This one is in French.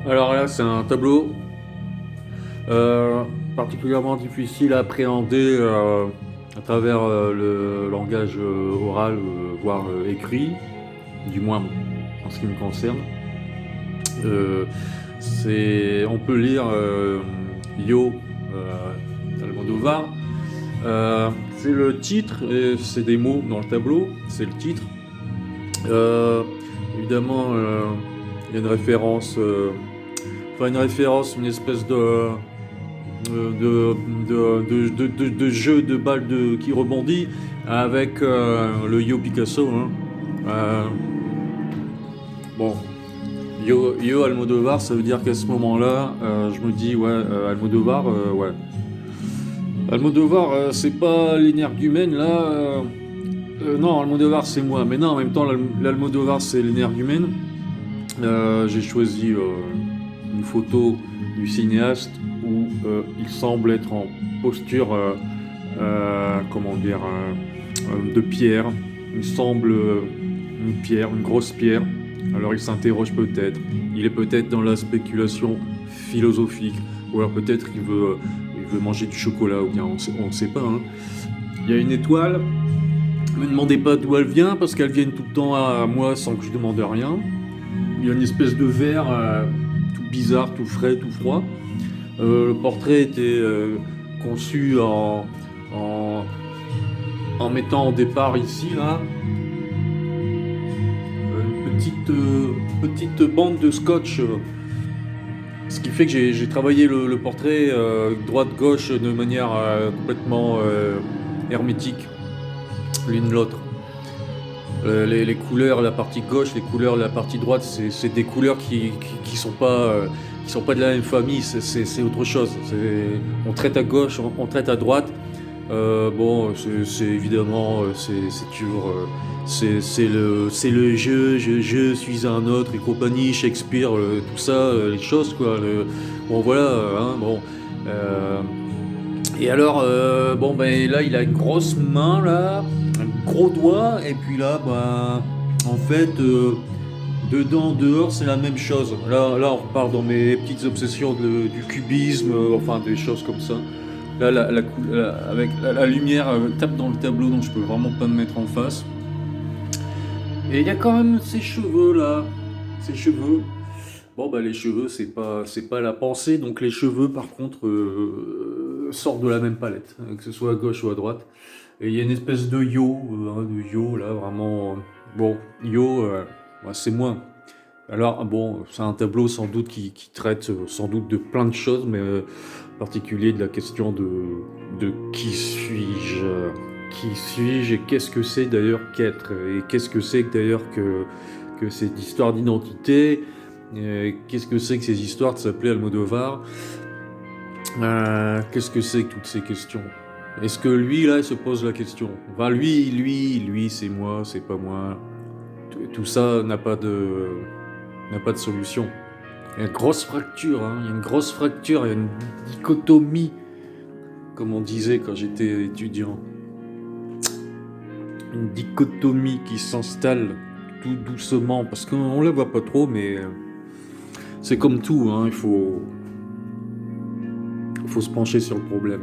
Alors là, c'est un tableau euh, particulièrement difficile à appréhender à travers le langage oral, voire écrit, du moins en ce qui me concerne. Euh, on peut lire Yo Almodovar. C'est le titre, et c'est des mots dans le tableau, c'est le titre. Euh, Évidemment, il y a une référence, une référence, une espèce de jeu de balle qui rebondit avec le Yo Picasso. Hein. Euh, bon, Yo Almodovar, ça veut dire qu'à ce moment-là, je me dis, ouais, Almodovar, ouais. Almodovar, c'est pas l'énergumène là. Non, Almodovar c'est moi, mais non, en même temps, l'Almodovar c'est l'énergumène. J'ai choisi une photo du cinéaste où il semble être en posture, comment dire, de pierre. Il semble une pierre, une grosse pierre. Alors il s'interroge peut-être. Il est peut-être dans la spéculation philosophique, ou alors peut-être il veut manger du chocolat, ou bien on ne sait pas. Hein. Il y a une étoile. Ne me demandez pas d'où elle vient, parce qu'elle vient tout le temps à moi sans que je demande rien. Il y a une espèce de verre tout bizarre, tout frais, tout froid. Le portrait était conçu en, en mettant au départ ici, là, petite bande de scotch. Ce qui fait que j'ai travaillé le portrait droite-gauche de manière complètement hermétique, l'une l'autre. Les couleurs, la partie gauche, les couleurs, la partie droite, c'est des couleurs qui sont pas de la même famille, c'est autre chose. On traite à gauche, on traite à droite. Bon, c'est évidemment, c'est toujours, c'est le je suis un autre et compagnie, Shakespeare, tout ça, les choses quoi. Bon voilà, hein, bon. Euh, et alors, bon, ben là, il a une grosse main, là, un gros doigt, et puis là, ben, en fait, dedans, dehors, c'est la même chose. Là, on repart dans mes petites obsessions du cubisme, enfin, des choses comme ça. Là, avec la lumière tape dans le tableau, donc je peux vraiment pas me mettre en face. Et il y a quand même ses cheveux, là, ses cheveux. Bon, bah, les cheveux, c'est pas la pensée. Donc, les cheveux, par contre, sortent de la même palette, que ce soit à gauche ou à droite. Et il y a une espèce de yo, là, vraiment. Bon, yo, bah, c'est moi. Alors, bon, c'est un tableau sans doute qui traite sans doute de plein de choses, mais en particulier de la question de qui suis-je? Qui suis-je et qu'est-ce que c'est d'ailleurs qu'être? Et qu'est-ce que c'est d'ailleurs que cette histoire d'identité? Qu'est-ce que c'est que ces histoires de s'appeler Almodovar? Qu'est-ce que c'est que toutes ces questions? Est-ce que lui, là, il se pose la question? Enfin, lui, c'est moi, c'est pas moi. Tout ça n'a pas de solution. Il y a une grosse fracture, hein. Il y a une grosse fracture, il y a une dichotomie, comme on disait quand j'étais étudiant. Une dichotomie qui s'installe tout doucement, parce qu'on la voit pas trop, mais c'est comme tout, hein. Il faut se pencher sur le problème.